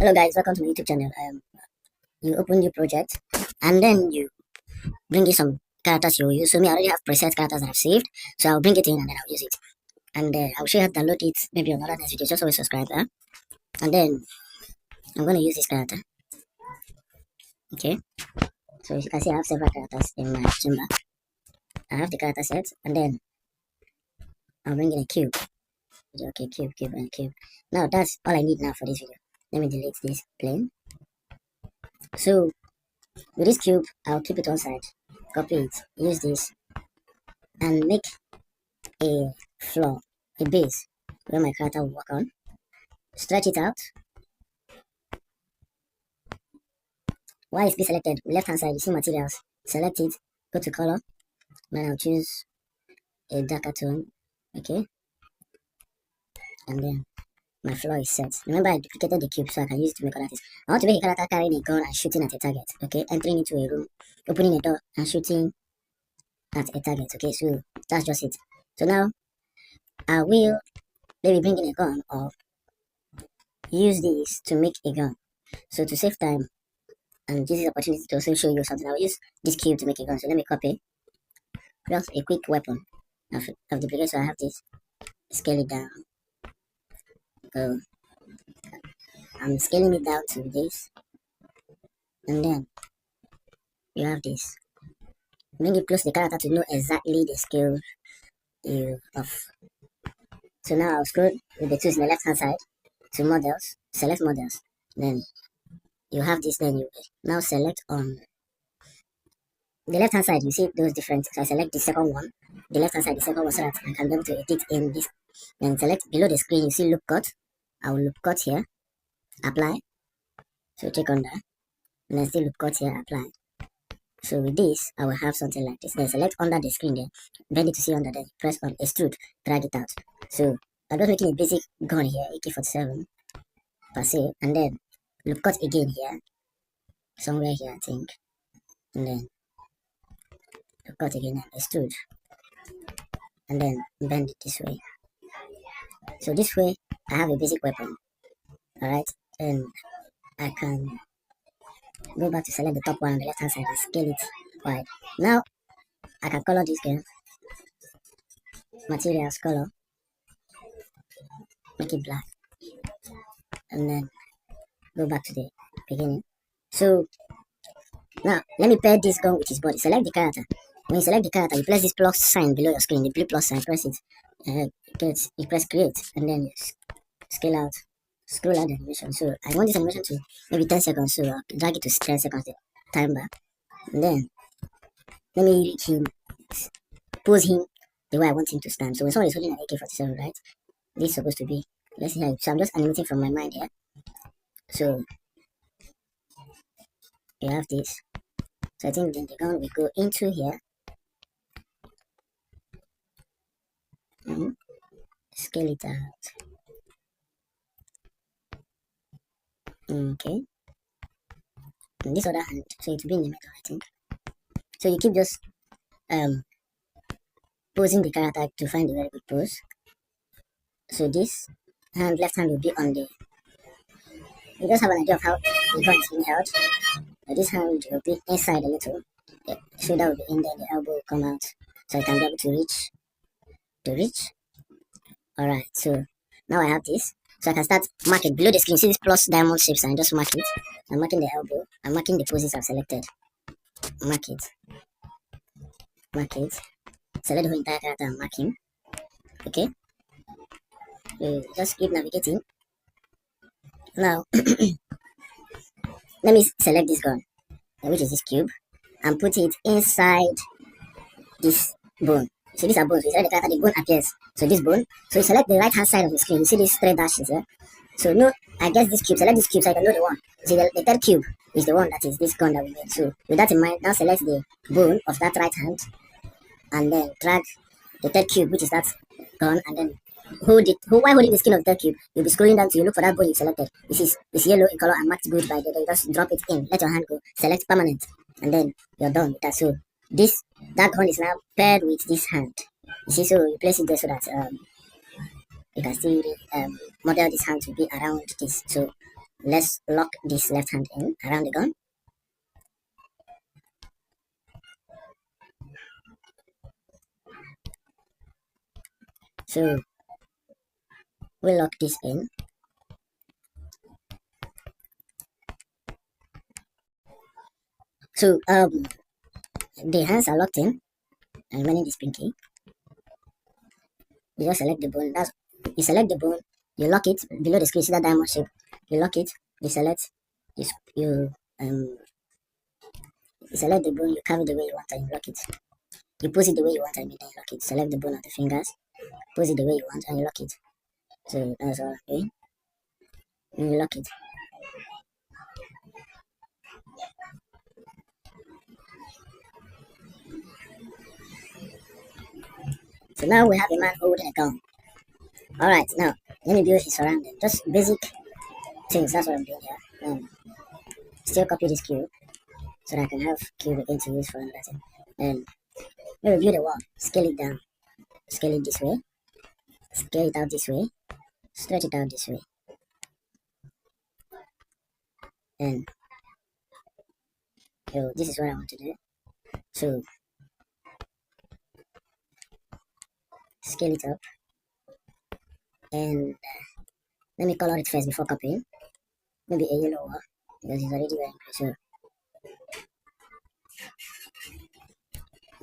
Hello guys, welcome to my YouTube channel. You open new project and then you bring in some characters you will use. So me, I already have preset characters that I've saved, so I'll bring it in and then I'll use it. And I'll show you how to download it maybe on another next video. Just always subscribe there. And then I'm gonna use this character. Okay. So as you can see, I have several characters in my chamber. I have the character set, and then I'll bring in a cube. Okay, cube, and cube. Now that's all I need now for this video. Let me delete this plane. So with this cube, I'll keep it on side, copy it, use this, and make a floor, a base, where my character will work on. Stretch it out. While it's be selected, left hand side, you see materials, select it, go to color, then I'll choose a darker tone, okay, and then my floor is set. Remember, I duplicated the cube so I can use it to make other things. I want to make a character carrying a gun and shooting at a target, okay, entering into a room, opening a door and shooting at a target, okay, so that's just it. So now, I will maybe bring in a gun or use this to make a gun. So to save time and use this opportunity to also show you something, I'll use this cube to make a gun. So let me copy just a quick weapon of duplicate. So I have this, scale it down. So I'm scaling it down to this, and then you have this. Bring it close to the character to know exactly the scale you of. So now I'll scroll with the tools in the left hand side to models, select models, then you have this, then you now select on the left hand side, you see those different, so I select the second one, the left hand side, the second one, so that I can be able to edit in this. Then select below the screen, you see loop cut, I will loop cut here, apply, so check on that, and then still loop cut here, apply. So with this, I will have something like this. Then select under the screen there, bend it to see under there, press on extrude, drag it out. So I'm just making a basic gun here, AK-47 per se, and then loop cut again here, somewhere here I think, and then loop cut again and extrude, and then bend it this way. So this way, I have a basic weapon, alright, and I can go back to select the top one on the left hand side and scale it wide. Now I can color this game, materials, color, make it black, and then go back to the beginning. So now let me pair this gun with his body. Select the character. When you select the character, you press this plus sign below your screen, the blue plus sign, press it, you press create, and then you scale out, scroll out the animation. So I want this animation to maybe 10 seconds, so I'll drag it to 10 seconds, the time back, and then let me reach him, pose him the way I want him to stand. So when someone is holding an AK-47, right, this is supposed to be, let's see how, so I'm just animating from my mind here. So you have this, so I think then the gun will go into here, and scale it out, okay, and this other hand, so it will be in the middle I think. So you keep just posing the character to find a very good pose. So this hand, left hand will be on the, you just have an idea of how the gun is being held. So this hand will be inside a little, the shoulder will be in there, the elbow will come out, so I can be able to reach. Alright, so now I have this, so I can start marking below the screen. See this plus diamond shapes, and just mark it. I'm marking the elbow, I'm marking the poses I've selected, mark it, select the whole entire character and mark him, okay. So just keep navigating. Now let me select this gun, which is this cube, and put it inside this bone. So these are bones. So you select the character, the bone appears. So this bone. So you select the right hand side of the screen. You see these three dashes here. So no, I guess this cube. Select this cube so I can know the one. See the third cube is the one that is this gun that we made. So with that in mind, now select the bone of that right hand, and then drag the third cube, which is that gun, and then hold it. While holding the skin of the third cube, you'll be scrolling down to you look for that bone you selected. This is yellow in color and marked good by the way. Just drop it in. Let your hand go. Select permanent, and then you're done with that. So that gun is now paired with this hand. You see, so you place it there so that you can still model this hand to be around this. So let's lock this left hand in around the gun. So we'll lock this in. So the hands are locked in. I'm remaining this pinky. You just select the bone. You select the bone, you lock it below the screen, see that diamond shape. You lock it, you select, you select the bone, you carve it the way you want and you lock it. You pose it the way you want and then you lock it. Select the bone of the fingers, pose it the way you want and you lock it. So that's all I'm doing. And you lock it. So now we have a man holding a gun. Alright, now let me build his surrounding. Just basic things, that's what I'm doing here. Still copy this cube so that I can have cube again to use for another thing. And let me build a wall, scale it down, scale it this way, scale it out this way, stretch it out this way. And so this is what I want to do. So scale it up and let me color it first before copying. Maybe a yellow one because it's already wearing gray.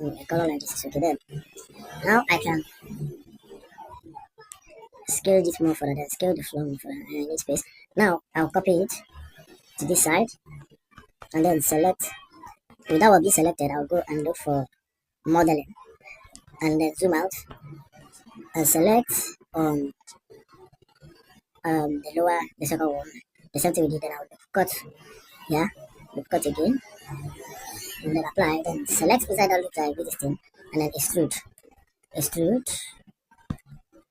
So a color like this is okay. Then now I can scale this more further, then scale the floor more further. I need space. Now I'll copy it to this side and then select. Without what be selected, I'll go and look for modeling and then zoom out and select the second one, the same thing we did. Then I'll cut here, cut again, and then apply. Then select inside that loop like this thing, and then extrude.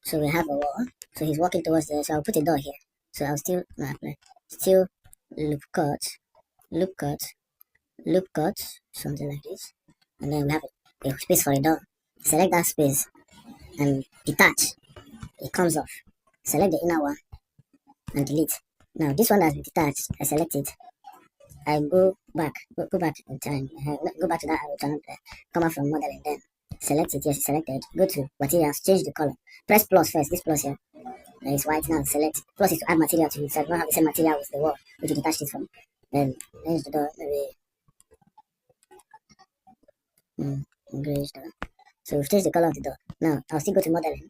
So we have a wall. So he's walking towards there. So I'll put a door here. So I'll still apply, still loop cut, something like this, and then we have a space for a door. Select that space and detach. It comes off. Select the inner one and delete. Now this one has been detached. I select it. I go back in time. Go back to that arrow channel. Come out from modeling. Then select it. Yes, it's selected. Go to materials. Change the color. Press plus first. This plus here. That is white now. Select. Plus is to add material to it. So I don't have the same material with the wall which you detached it from. Then change the door. Maybe grayish door. So we've changed the color of the door. Now I'll still go to modeling.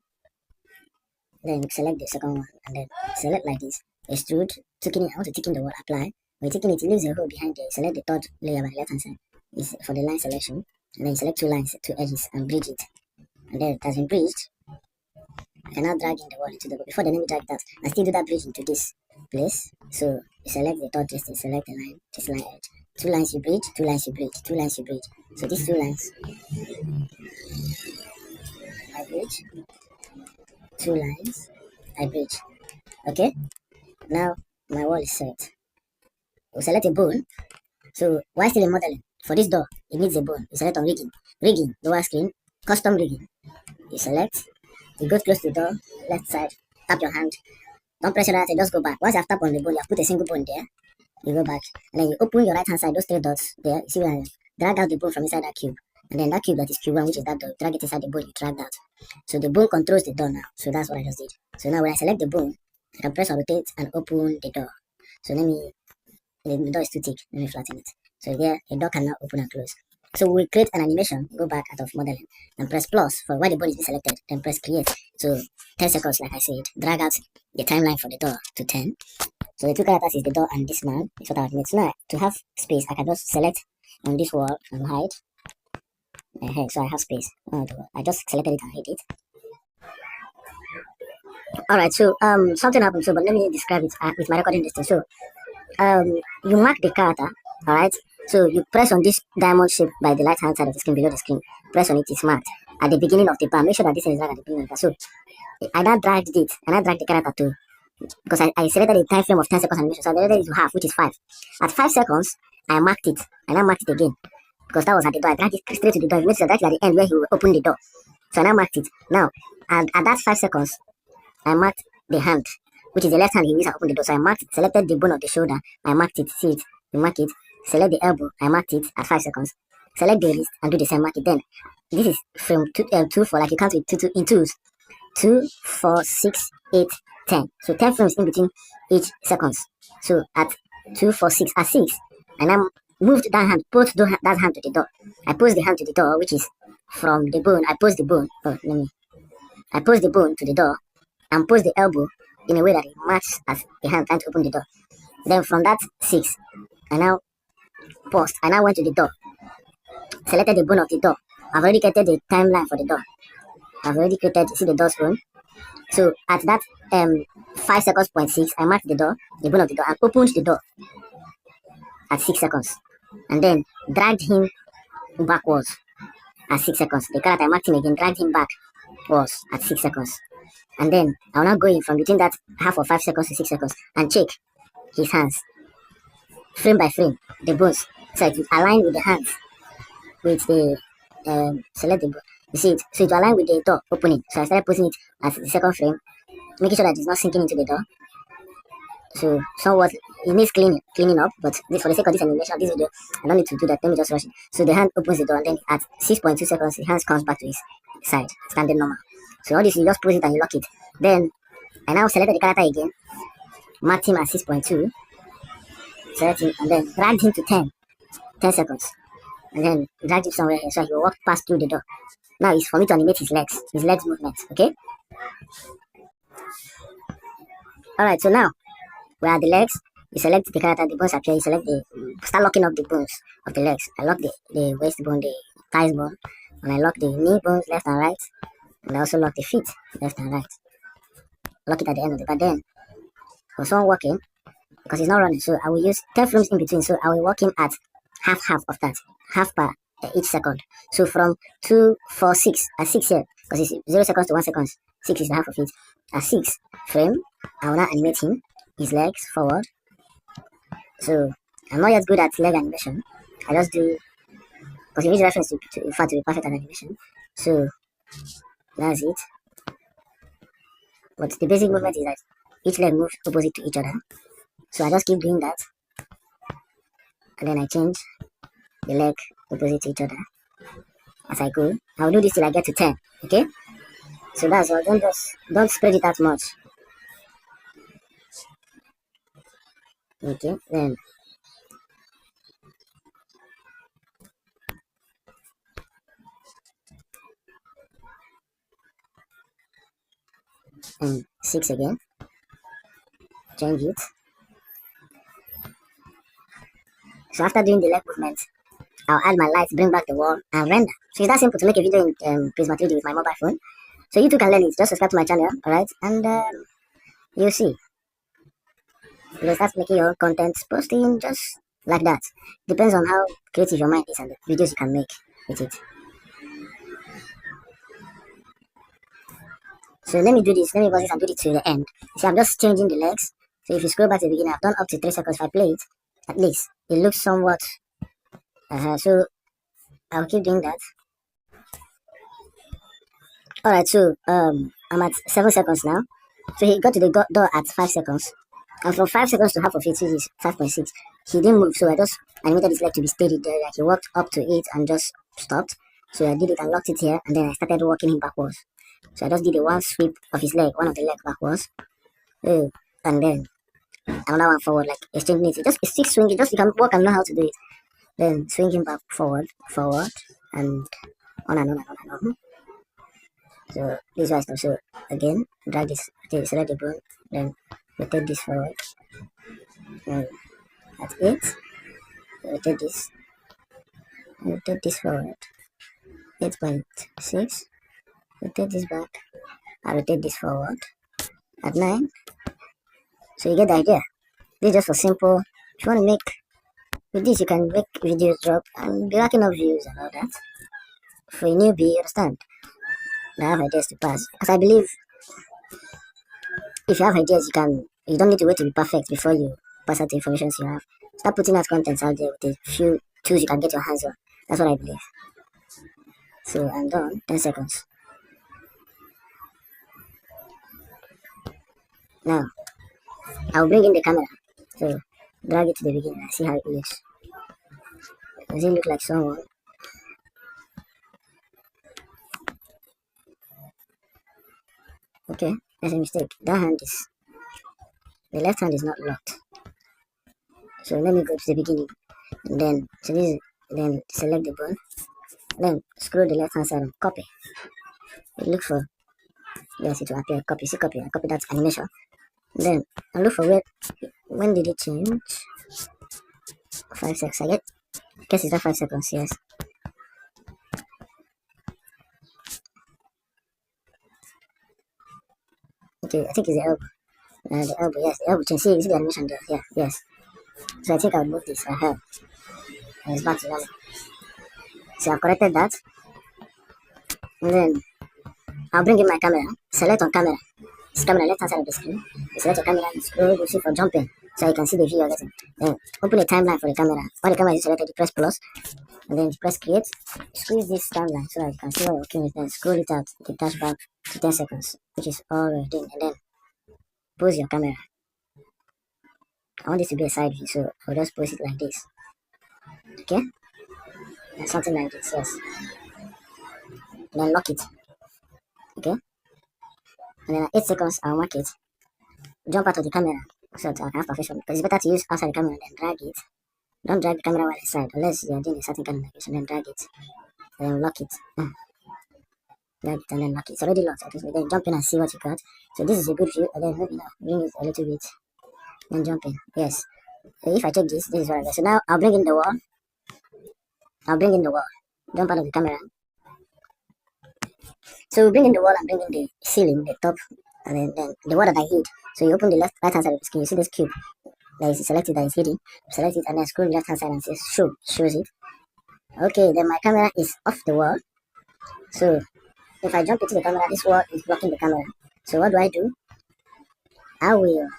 Then select the second one and then select like this. Extrude, taking it, I want to taking the wall, apply. When you're taking it, it leaves a hole behind there. Select the third layer by the left hand side. Is for the line selection. And then select two lines, two edges, and bridge it. And then it has been bridged. I can now drag in the wall into the wall. Before then, let me drag that. I still do that bridge into this place. So you select the third distance, select the line, this line edge. Two lines you bridge, two lines you bridge, two lines you bridge. So these two lines I bridge, two lines I bridge. Okay, now my wall is set. We'll select a bone. So while still in modeling, for this door, it needs a bone. You select on rigging, lower screen, custom rigging. You select, you go close to the door, left side, tap your hand. Don't press your right hand, just go back. Once you have tapped on the bone, you have put a single bone there. You go back, and then you open your right hand side, those three dots there. You see where I drag out the bone from inside that cube. And then that cube that is cube one, which is that door, drag it inside the bone, you drag that. So the bone controls the door now. So that's what I just did. So now when I select the bone, I can press or rotate and open the door. So the door is too thick, let me flatten it. So there, the door can now open and close. So we create an animation, go back out of modeling, and press plus for why the bone is selected, then press create. So 10 seconds, like I said, drag out the timeline for the door to 10. So the two characters is the door and this man, is what I made. So now to have space, I can just select on this wall and hide. So I have space. I just selected it and hid it. Alright, so something happened, so but let me describe it with my recording distance. So you mark the character, alright. So you press on this diamond shape by the right hand side of the screen, below the screen. Press on it, it's marked at the beginning of the bar. Make sure that this is right at the beginning of the bar. So I now dragged it, and I dragged the character too, because I selected a time frame of 10 seconds animation. So I deleted it to half, which is 5. At 5 seconds, I marked it, and I marked it again, because that was at the door. I dragged it straight to the door. You notice that at the end where he will open the door. So I now marked it. Now, and at that 5 seconds, I marked the hand. which is the left hand he used to open the door. So I marked it, selected the bone of the shoulder, I marked it, see it, you mark it, select the elbow, I marked it at 5 seconds, select the wrist and do the same, mark it. Then this is from 2 4, like you count with in twos, 2 4 6 8 10. So 10 frames in between each seconds. So at 2 4 6 at 6, and I moved that hand, put that hand to the door. I pose the hand to the door, which is from the bone. I pose the bone. I pose the bone to the door and pose the elbow in a way that it matches as the hand trying to open the door. Then from that 6, I now paused. I now went to the door, selected the bone of the door. I've already created the timeline for the door. I've already created, see the door's bone. So at that 5 seconds point 6, I marked the door, the bone of the door, and opened the door at 6 seconds. And then dragged him backwards at 6 seconds. The character I marked him again, dragged him backwards at 6 seconds. And then I'll now go in from between that half of 5 seconds to 6 seconds and check his hands, frame by frame, the bones. So it will align with the hands, with the select the bone. You see it? So it will align with the door opening. So I started putting it as the second frame, making sure that it's not sinking into the door. So somewhat it needs cleaning up, but for the sake of this animation, this video, I don't need to do that. Let me just rush it. So the hand opens the door, and then at 6.2 seconds, the hand comes back to his side, standing normal. So all this, you just put it and you lock it. Then I now selected the character again, marked him at 6.2, select him, and then dragged him to 10 seconds, and then dragged him somewhere here so he will walk past through the door. Now it's for me to animate his legs movement. Okay. All right. So now where are the legs? You select the character, the bones appear. You select start locking up the bones of the legs. I lock the waist bone, the thighs bone, and I lock the knee bones left and right, and I also lock the feet left and right. Lock it at the end of it. But then for someone walking, because he's not running, so I will use 10 frames in between. So I will walk him at half of that, half per each second. So from 2 4 6 at 6 here, because it's 0 seconds to 1 second, 6 is the half of it. At 6 frame, I will now animate him, his legs forward. So I'm not yet good at leg animation. I just do, because you need reference to be perfect at animation. So that's it. But the basic movement is that each leg moves opposite to each other. So I just keep doing that, and then I change the leg opposite to each other as I go. I'll do this till I get to 10. Okay. So that's all. Don't spread it out much. Okay. Then and 6 again. Change it. So after doing the leg movement, I'll add my lights, bring back the wall, and render. So it's that simple to make a video in Prisma 3D with my mobile phone. So you too can learn it. Just subscribe to my channel, alright? And you'll see. You'll start making your own content, posting just like that. Depends on how creative your mind is and the videos you can make with it. So let me do this. Let me pause this and do it to the end. See, I'm just changing the legs. So if you scroll back to the beginning, I've done up to 3 seconds. If I play it, at least it looks somewhat. So I'll keep doing that. Alright, so I'm at 7 seconds now. So he got to the door at 5 seconds. And from 5 seconds to half of it, which is 5.6, he didn't move. So I just animated his leg to be steady there. Like he walked up to it and just stopped. So I did it and locked it here. And then I started walking him backwards. So I just did a one sweep of his leg, one of the leg backwards. And then another one forward, like exchanging it. Just stick swinging, just you can walk and know how to do it. Then swing him back forward, and on and on and on and on. So this was so again, drag this, select the bone, then rotate this forward. And that's it. Rotate this forward. 8.6. Rotate this back. I rotate this forward at 9. So you get the idea. This is just for simple. If you want to make with this, you can make videos drop and be racking up views and all that. For a newbie, you understand? I have ideas to pass. Because I believe if you have ideas, you don't need to wait to be perfect before you pass out the information you have. Start putting out contents out there with a few tools you can get your hands on. That's what I believe. So I'm done. 10 seconds. Now, I'll bring in the camera. So drag it to the beginning and see how it looks. Does it look like someone? Okay, there's a mistake. That hand is, the left hand is not locked. So let me go to the beginning. And then, so this is, then select the bone. Then scroll the left hand side and copy. Look for, yes, it will appear. Copy, see copy. I copy that animation. Then I look for when did it change? 5 seconds. I guess it's not 5 seconds, yes. Okay, I think it's the elbow. The elbow, yes, the elbow change. See the animation there? Yeah, yes. So I think I'll move this. It's back to normal. So I've corrected that. And then I'll bring in my camera. Select on camera. This camera left hand side of the screen. You select your camera and scroll, you see for jumping. So you can see the view you're getting. Then open a timeline for the camera. When the camera is selected, you press plus. And then press create. Squeeze this timeline so that you can see what you're working with. Then scroll it out. The dash back to 10 seconds, which is all we're doing. And then pose your camera. I want this to be a side view, so I'll just pose it like this. Okay? And something like this, yes. And then lock it. Okay? And then at 8 seconds, I'll mark it. Jump out of the camera so that I can have perfection. Because it's better to use outside the camera and then drag it. Don't drag the camera while inside unless you're doing a certain kind of navigation. Then drag it. And then lock it. Drag it and then lock it. It's already locked. Then jump in and see what you got. So this is a good view. And then maybe now bring it a little bit. Then jump in. Yes. So if I check this is what I got. So now I'll bring in the wall. Jump out of the camera. So we bring in the wall and bring in the ceiling, the top, and then the wall that I hid. So you open the right hand side of the screen, you see this cube that is selected, that is hidden. Select it and then scroll the left hand side and says shows it. Okay, then my camera is off the wall. So if I jump into the camera, this wall is blocking the camera. So what do? I will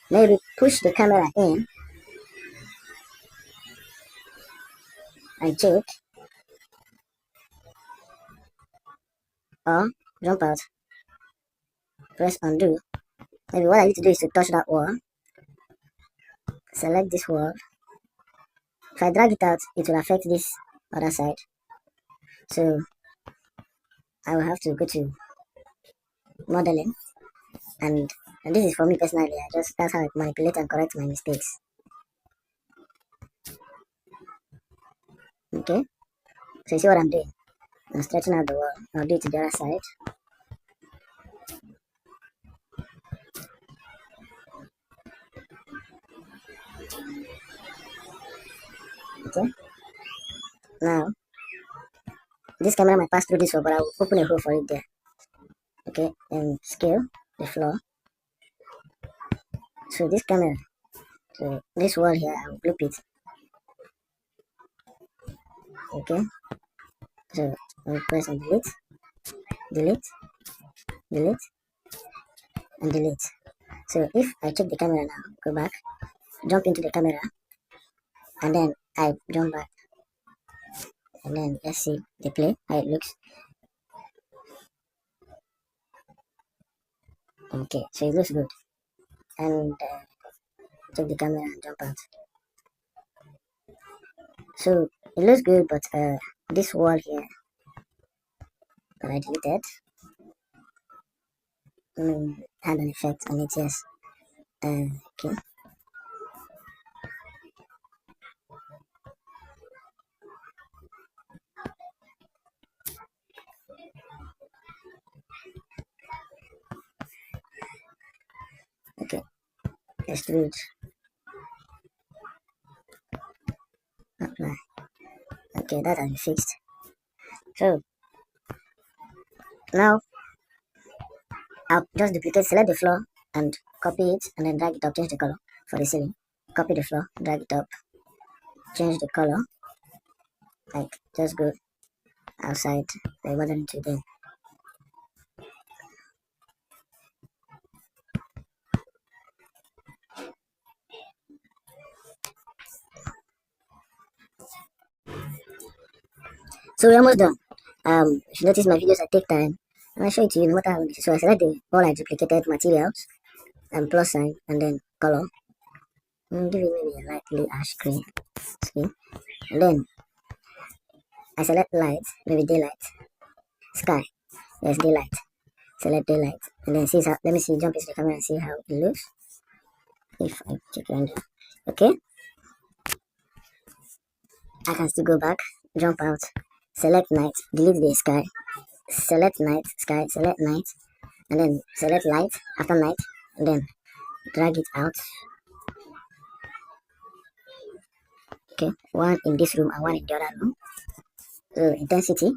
maybe push the camera in and check, or jump out, press undo. Maybe what I need to do is to touch that wall, select this wall. If I drag it out, it will affect this other side. So I will have to go to modeling, and this is for me personally. That's how I manipulate and correct my mistakes. Okay, so you see what I'm doing? I'm stretching out the wall. I'll do it to the other side. Okay, now this camera might pass through this wall, but I will open a hole for it there. Okay, and scale the floor. So this camera, so this wall here, I will loop it. Okay, so I will press and delete, and delete. So if I check the camera now, go back, jump into the camera, and then I jump back, and then let's see the play, how it looks. Okay, so it looks good. And check the camera and jump out. So it looks good, but this wall here, I deleted. Had an effect on it, yes. Okay. Okay, extrude, apply. Okay, that has been fixed. So now I'll just duplicate, select the floor and copy it, and then drag it up, change the color for the ceiling. Copy the floor, drag it up, change the color, like just go outside the bottom to then. So we're almost done. If you notice my videos, I take time and I show it to you no matter how it is. So I select all I duplicated materials, and plus sign, and then color. Give it maybe a lightly ash green screen, and then I select light, maybe daylight, sky. Yes, daylight. Select daylight, and then see how. Let me see. Jump into the camera and see how it looks. If I check render, okay. I can still go back, jump out, select night, delete the sky, select night, sky, select night, and then select light after night, and then drag it out. Okay, one in this room and one in the other room. So intensity,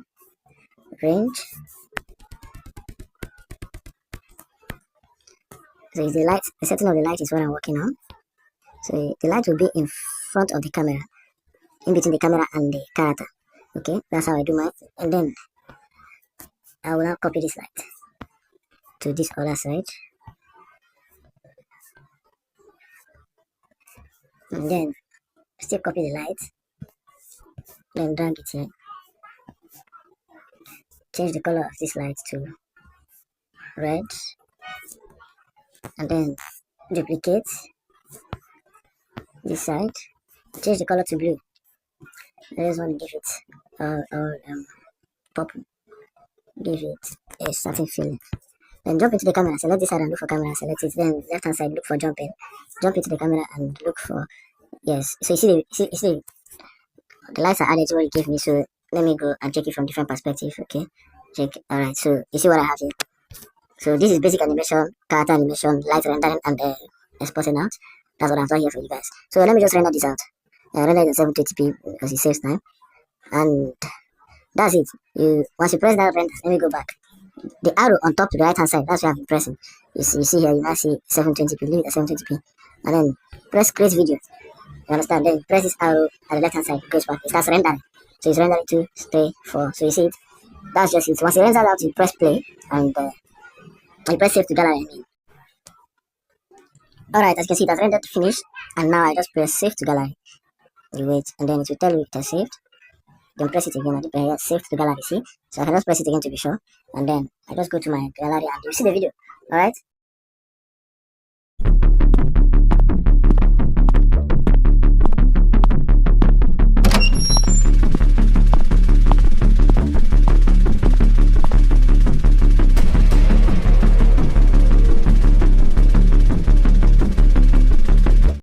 range. So is the light, the setting of the light is what I'm working on. So the light will be in front of the camera, in between the camera and the character. Okay, that's how I do mine. And then I will now copy this light to this other side. And then still copy the light. Then drag it here. Change the color of this light to red. And then duplicate this side. Change the color to blue. I just want to give it purple. Give it a certain feeling. Then jump into the camera, select this side and look for camera, select it. Then left hand side, look for jump in. Jump into the camera and look for, yes. So you see the lights are added to what it gave me. So let me go and check it from different perspective. Okay, check. All right. So you see what I have here. So this is basic animation, character animation, light rendering, and exporting out. That's what I've done here for you guys. So let me just render this out. Render it in 720p because it saves time. And that's it. Once you press that render, let me go back. The arrow on top to the right hand side, that's where I'm pressing. You see here, you now see 720p, leave it at 720p. And then press create video. You understand? Then press this arrow at the left hand side, it goes back. It starts rendering. So it's rendering 2, 3, 4. So you see it? That's just it. Once it renders out, you press play and you press save to gallery. Alright, as you can see, it has rendered finished. And now I just press save to gallery. You wait, and then it will tell you it has saved. Then press it again, and save to gallery, see? So I can just press it again to be sure. And then I just go to my gallery and you see the video. Alright?